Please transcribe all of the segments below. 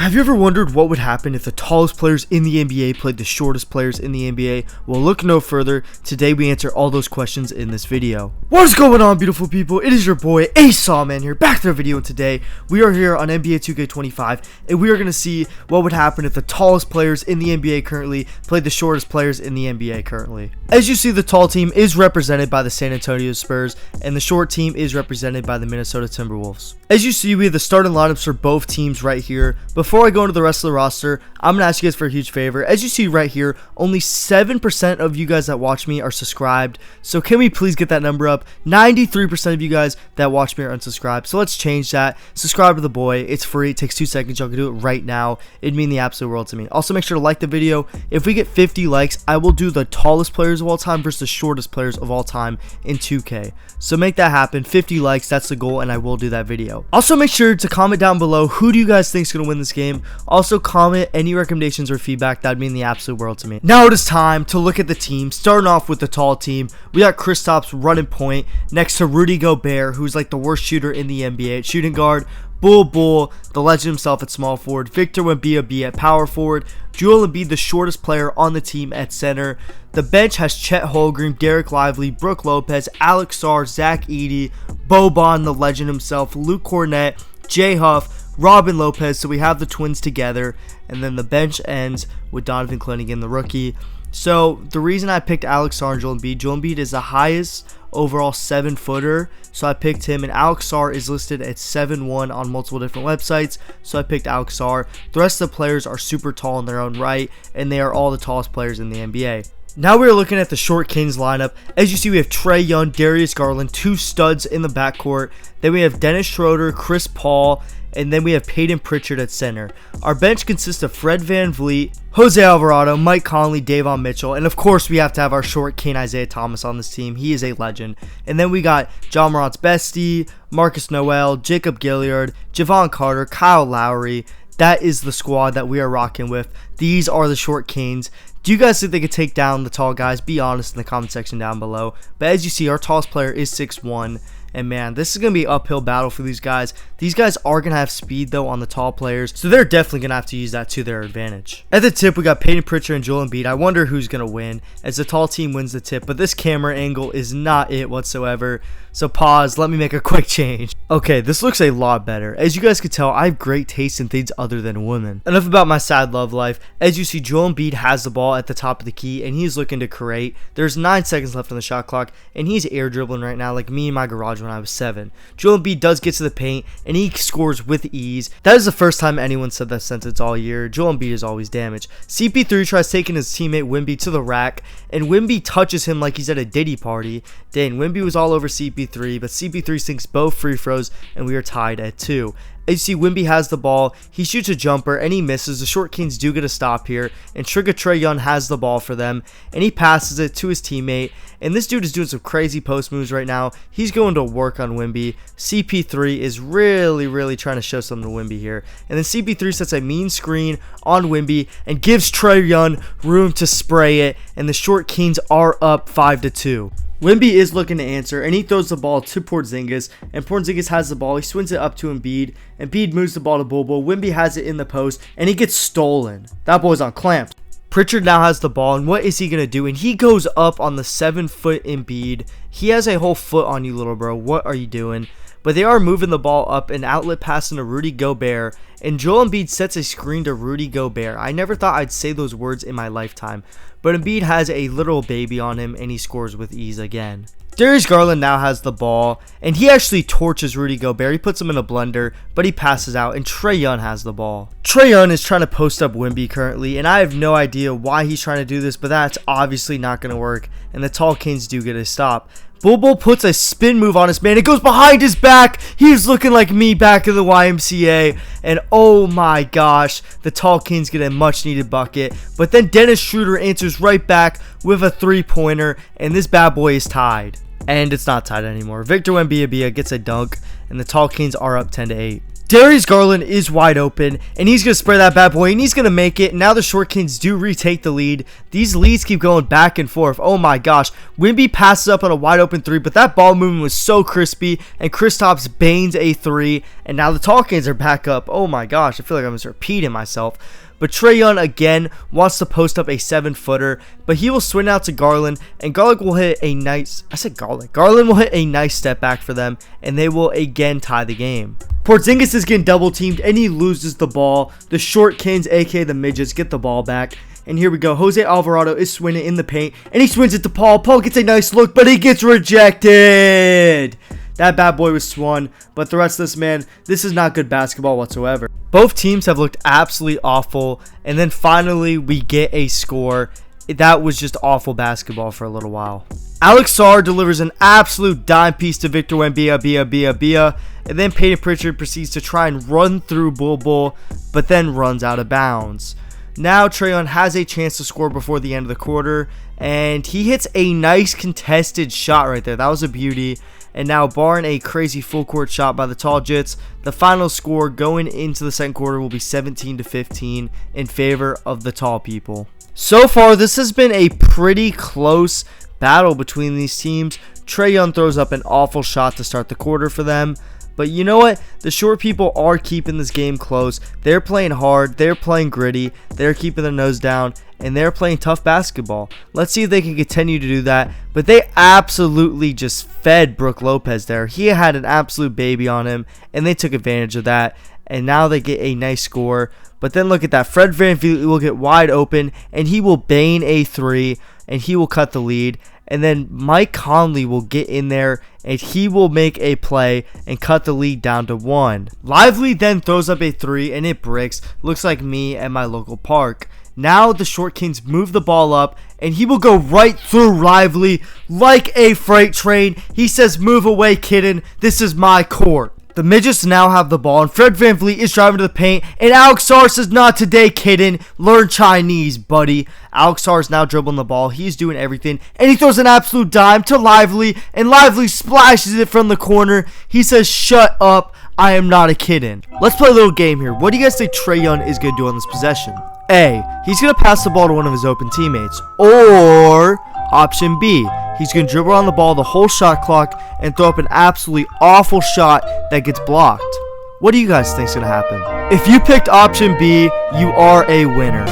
Have you ever wondered what would happen if the tallest players in the NBA played the shortest players in the NBA? Well, look no further. Today we answer all those questions in this video. What is going on, beautiful people? It is your boy ASawman here, back to the video, and today we are here on NBA 2K25 and we are going to see what would happen if the tallest players in the NBA currently played the shortest players in the NBA currently. As you see, the tall team is represented by the San Antonio Spurs and the short team is represented by the Minnesota Timberwolves. As you see, we have the starting lineups for both teams right here. Before I go into the rest of the roster, I'm going to ask you guys for a huge favor. As you see right here, only 7% of you guys that watch me are subscribed. So can we please get that number up? 93% of you guys that watch me are unsubscribed. So let's change that. Subscribe to the boy. It's free. It takes 2 seconds. Y'all can do it right now. It'd mean the absolute world to me. Also, make sure to like the video. If we get 50 likes, I will do the tallest players of all time versus the shortest players of all time in 2K. So make that happen. 50 likes. That's the goal, and I will do that video. Also, make sure to comment down below who do you guys think is going to win this game. Also, comment any recommendations or feedback. That'd mean the absolute world to me. Now it is time to look at the team. Starting off with the tall team, we got Kristaps running point next to Rudy Gobert, who's like the worst shooter in the NBA at shooting guard. Bull, the legend himself at small forward. Victor Wembanyama at power forward. Joel Embiid, the shortest player on the team, at center. The bench has Chet Holmgren, Derek Lively, Brook Lopez, Alex Sarr, Zach Edey, Boban, the legend himself, Luke Cornett, Jay Huff, Robin Lopez. So we have the twins together, and then the bench ends with Donovan Clingan, the rookie. So the reason I picked Alex Sarr and Joel Embiid is the highest overall 7-footer, so I picked him, and Alex Sarr is listed at 7'1" on multiple different websites, so I picked Alex Sarr. The rest of the players are super tall in their own right, and they are all the tallest players in the NBA. Now we're looking at the short Kings lineup. As you see, we have Trae Young, Darius Garland, 2 studs in the backcourt. Then we have Dennis Schroeder, Chris Paul, and then we have Peyton Pritchard at center. Our bench consists of Fred VanVleet, Jose Alvarado, Mike Conley, Davon Mitchell, and of course we have to have our short king Isaiah Thomas on this team. He is a legend. And then we got John Morant's bestie, Marcus Noel, Jacob Gilyard, Javon Carter, Kyle Lowry. That is the squad that we are rocking with. These are the short Kings. Do you guys think they could take down the tall guys? Be honest in the comment section down below. But as you see, our tallest player is 6'1". And man, this is going to be an uphill battle for these guys. These guys are going to have speed though on the tall players, so they're definitely going to have to use that to their advantage. At the tip, we got Peyton Pritchard and Joel Embiid. I wonder who's going to win as the tall team wins the tip, but this camera angle is not it whatsoever. So pause, let me make a quick change. Okay, this looks a lot better. As you guys can tell, I have great taste in things other than women. Enough about my sad love life. As you see, Joel Embiid has the ball at the top of the key, and he's looking to create. There's 9 seconds left on the shot clock, and he's air dribbling right now like me in my garage when I was 7. Joel Embiid does get to the paint, and he scores with ease. That is the first time anyone said that sentence all year. Joel Embiid is always damaged. CP3 tries taking his teammate Wemby to the rack, and Wemby touches him like he's at a Diddy party. Dang, Wemby was all over CP3, but CP3 sinks both free throws, and we are tied at 2. As you see, Wemby has the ball, he shoots a jumper, and he misses. The short Kings do get a stop here, and Trigger Trae Young has the ball for them, and he passes it to his teammate, and this dude is doing some crazy post moves right now. He's going to work on Wemby. CP3 is really trying to show something to Wemby here, and then CP3 sets a mean screen on Wemby, and gives Trae Young room to spray it, and the short Kings are up 5-2. Wemby is looking to answer, and he throws the ball to Porzingis, and Porzingis has the ball. He swings it up to Embiid. Embiid moves the ball to Bobo. Wemby has it in the post, and he gets stolen. That boy's on clamps. Pritchard now has the ball, and what is he going to do? And he goes up on the 7-foot Embiid. He has a whole foot on you, little bro. What are you doing? But they are moving the ball up, an outlet pass into Rudy Gobert, and Joel Embiid sets a screen to Rudy Gobert. I never thought I'd say those words in my lifetime, but Embiid has a little baby on him, and he scores with ease again. Darius Garland now has the ball, and he actually torches Rudy Gobert. He puts him in a blender, but he passes out, and Trae Young has the ball. Trae Young is trying to post up Wemby currently, and I have no idea why he's trying to do this, but that's obviously not going to work, and the tall Kings do get a stop. Bull puts a spin move on his man. It goes behind his back. He's looking like me back in the YMCA. And oh my gosh, the tall Kings get a much needed bucket. But then Dennis Schroeder answers right back with a 3-pointer. And this bad boy is tied. And it's not tied anymore. Victor Wembanyama gets a dunk. And the tall Kings are up 10-8. Darius Garland is wide open, and he's going to spray that bad boy, and he's going to make it. Now the Short Kings do retake the lead. These leads keep going back and forth. Oh my gosh. Wimby passes up on a wide open 3, but that ball movement was so crispy, and Kristaps banes a 3, and now the Tall Kings are back up. Oh my gosh, I feel like I'm just repeating myself. But Trae Young again wants to post up a 7-footer, but he will swing out to Garland, and Garland will hit a nice, Garland will hit a nice step back for them, and they will again tie the game. Porzingis is getting double teamed, and he loses the ball. The Short Kings, aka the Midgets, get the ball back. And here we go. Jose Alvarado is swinging in the paint, and he swings it to Paul. Paul gets a nice look, but he gets rejected. That bad boy was swung, but the rest of this, man, this is not good basketball whatsoever. Both teams have looked absolutely awful, and then finally we get a score. That was just awful basketball for a little while. Alex Sarr delivers an absolute dime piece to Victor Wembanyama, and then Peyton Pritchard proceeds to try and run through Bol, but then runs out of bounds. Now Trae Young has a chance to score before the end of the quarter, and he hits a nice contested shot right there. That was a beauty. And now, barring a crazy full court shot by the Tall Jits, the final score going into the second quarter will be 17-15 in favor of the Tall people. So far, this has been a pretty close battle between these teams. Trae Young throws up an awful shot to start the quarter for them. But you know what? The Short people are keeping this game close. They're playing hard. They're playing gritty. They're keeping their nose down. And they're playing tough basketball. Let's see if they can continue to do that. But they absolutely just fed Brook Lopez there. He had an absolute baby on him. And they took advantage of that. And now they get a nice score. But then look at that. Fred VanVleet will get wide open. And he will bane a 3. And he will cut the lead. And then Mike Conley will get in there, and he will make a play and cut the lead down to 1. Lively then throws up a 3, and it bricks. Looks like me at my local park. Now the Short Kings move the ball up, and he will go right through Lively like a freight train. He says, "Move away, kitten. This is my court." The Midgets now have the ball, and Fred VanVleet is driving to the paint, and Alex Sarr says, "Not today, kitten. Learn Chinese, buddy." Alex Sarr is now dribbling the ball. He's doing everything, and he throws an absolute dime to Lively, and Lively splashes it from the corner. He says, "Shut up. I am not a kitten." Let's play a little game here. What do you guys think Trae Young is going to do on this possession? A, he's going to pass the ball to one of his open teammates. Or option B, he's going to dribble on the ball the whole shot clock and throw up an absolutely awful shot that gets blocked. What do you guys think is going to happen? If you picked option B, you are a winner.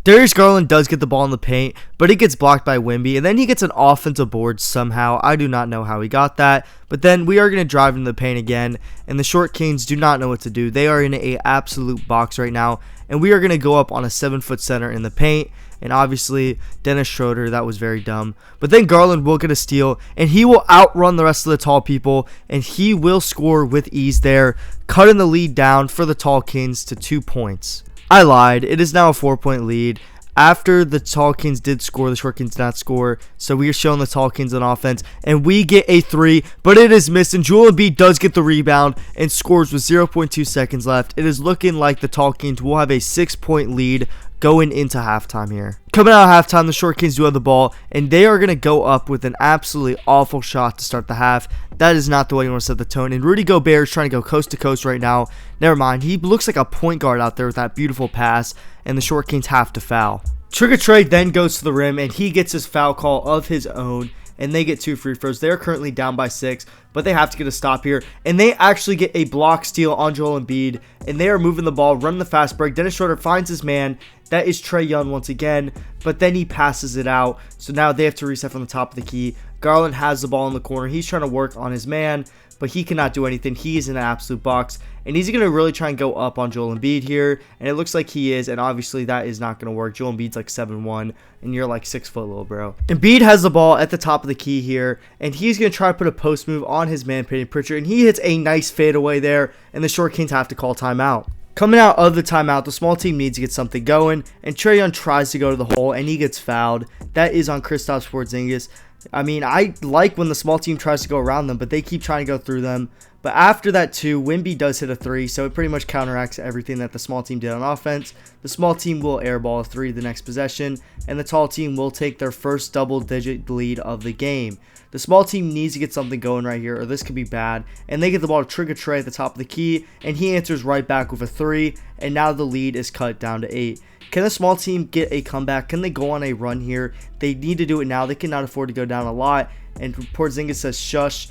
Darius Garland does get the ball in the paint, but it gets blocked by Wimby, and then he gets an offensive board somehow. I do not know how he got that, but then we are going to drive into the paint again, and the Short Kings do not know what to do. They are in an absolute box right now, and we are going to go up on a 7-foot center in the paint, and obviously Dennis Schroeder, that was very dumb. But then Garland will get a steal, and he will outrun the rest of the Tall people, and he will score with ease there, cutting the lead down for the Tall Kings to 2 points. I lied. It is now a 4-point lead. After the Tall Kings did score, the Short Kings did not score. So we are showing the Tall Kings on offense. And we get a 3, but it is missed. And Joel Embiid does get the rebound and scores with 0.2 seconds left. It is looking like the Tall Kings will have a 6-point lead going into halftime here. Coming out of halftime, the Short Kings do have the ball, and they are going to go up with an absolutely awful shot to start the half. That is not the way you want to set the tone. And Rudy Gobert is trying to go coast to coast right now. Never mind. He looks like a point guard out there with that beautiful pass, and the Short Kings have to foul. Trigger Trey then goes to the rim, and he gets his foul call of his own, and they get 2 free throws. They're currently down by 6, but they have to get a stop here, and they actually get a block steal on Joel Embiid, and they are moving the ball, running the fast break. Dennis Schroeder finds his man. That is Trae Young once again, but then he passes it out, so now they have to reset from the top of the key. Garland has the ball in the corner. He's trying to work on his man, but he cannot do anything. He is in an absolute box, and he's going to really try and go up on Joel Embiid here, and it looks like he is, and obviously that is not going to work. Joel Embiid's like 7'1", and you're like 6 foot, little bro. Embiid has the ball at the top of the key here, and he's going to try to put a post move on his man, Peyton Pritchard, and he hits a nice fadeaway there, and the Short Kings have to call timeout. Coming out of the timeout, the small team needs to get something going, and Trae Young tries to go to the hole, and he gets fouled. That is on Kristaps Porzingis. I mean, I like when the small team tries to go around them, but they keep trying to go through them. But after that too, Wemby does hit a 3, so it pretty much counteracts everything that the small team did on offense. The small team will airball a 3 the next possession, and the tall team will take their first double-digit lead of the game. The small team needs to get something going right here, or this could be bad, and they get the ball to Trigger Trey at the top of the key, and he answers right back with a 3, and now the lead is cut down to 8. Can the small team get a comeback? Can they go on a run here? They need to do it now. They cannot afford to go down a lot, and Porzingis says shush.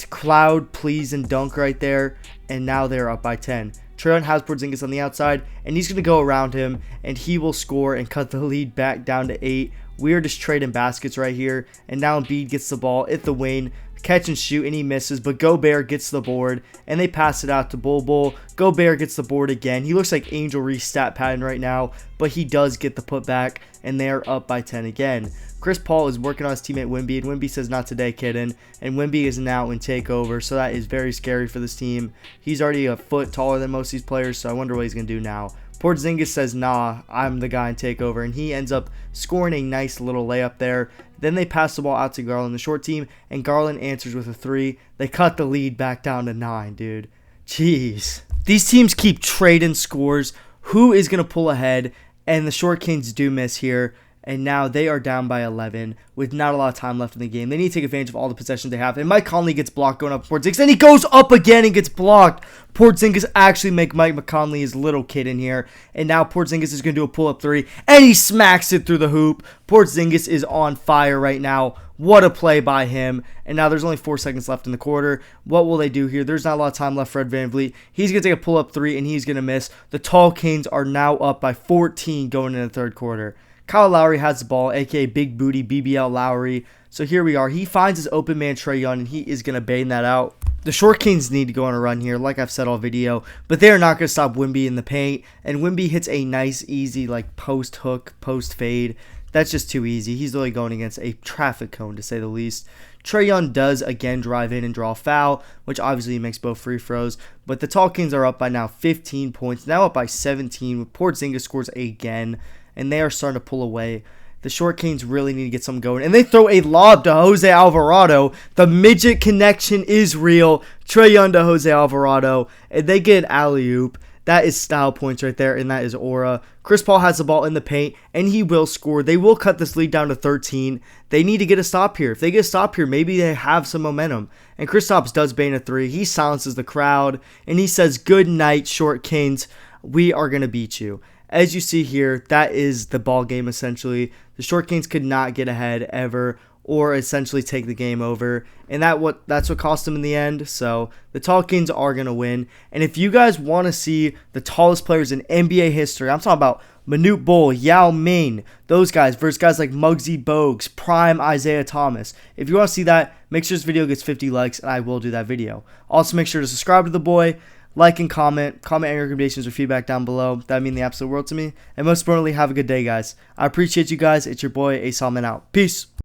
Cloud, please, and dunk right there, and now they're up by 10. Trae Young has Porzingis on the outside, and he's going to go around him, and he will score and cut the lead back down to 8. We are just trading baskets right here, and now Embiid gets the ball at the wing, catch and shoot, and he misses, but Gobert gets the board, and they pass it out to Bol. Gobert gets the board again. He looks like Angel Reese stat pattern right now, but he does get the putback, and they're up by 10 again. Chris Paul is working on his teammate Wemby, and Wemby says not today, kidden, and Wemby is now in takeover, so that is very scary for this team. He's already a foot taller than most of these players, so I wonder what he's going to do now. Porzingis says, nah, I'm the guy in takeover, and he ends up scoring a nice little layup there. Then they pass the ball out to Garland, the short team, and Garland answers with a 3. They cut the lead back down to 9, dude. Jeez. These teams keep trading scores. Who is going to pull ahead? And the Short Kings do miss here. And now they are down by 11 with not a lot of time left in the game. They need to take advantage of all the possessions they have. And Mike Conley gets blocked going up Porzingis. And he goes up again and gets blocked. Porzingis actually make Mike Conley his little kid in here. And now Porzingis is going to do a pull-up 3. And he smacks it through the hoop. Porzingis is on fire right now. What a play by him. And now there's only 4 seconds left in the quarter. What will they do here? There's not a lot of time left for Fred VanVleet. He's going to take a pull-up 3 and he's going to miss. The Tall Canes are now up by 14 going into the third quarter. Kyle Lowry has the ball, aka Big Booty BBL Lowry. So here we are. He finds his open man Trae Young, and he is going to bang that out. The Short Kings need to go on a run here, like I've said all video, but they are not going to stop Wemby in the paint. And Wemby hits a nice, easy, like post hook, post fade. That's just too easy. He's really going against a traffic cone, to say the least. Trae Young does again drive in and draw a foul, which obviously makes both free throws. But the Tall Kings are up by now 15 points, now up by 17. Porzingis scores again, and they are starting to pull away. The Short Kings really need to get something going. And they throw a lob to Jose Alvarado. The midget connection is real. Trae Young to Jose Alvarado. And they get an alley-oop. That is style points right there, and that is aura. Chris Paul has the ball in the paint, and he will score. They will cut this lead down to 13. They need to get a stop here. If they get a stop here, maybe they have some momentum. And Kristaps does bang a 3. He silences the crowd, and he says, good night, Short Kings. We are going to beat you. As you see here, that is the ball game essentially. The Short Kings could not get ahead ever or essentially take the game over. And that's what cost them in the end. So the Tall Kings are going to win. And if you guys want to see the tallest players in NBA history, I'm talking about Manute Bol, Yao Ming, those guys versus guys like Muggsy Bogues, Prime Isaiah Thomas. If you want to see that, make sure this video gets 50 likes and I will do that video. Also make sure to subscribe to the boy. Like and comment any recommendations or feedback down below. That would mean the absolute world to me. And most importantly, have a good day, guys. I appreciate you guys. It's your boy, A Salman out. Peace.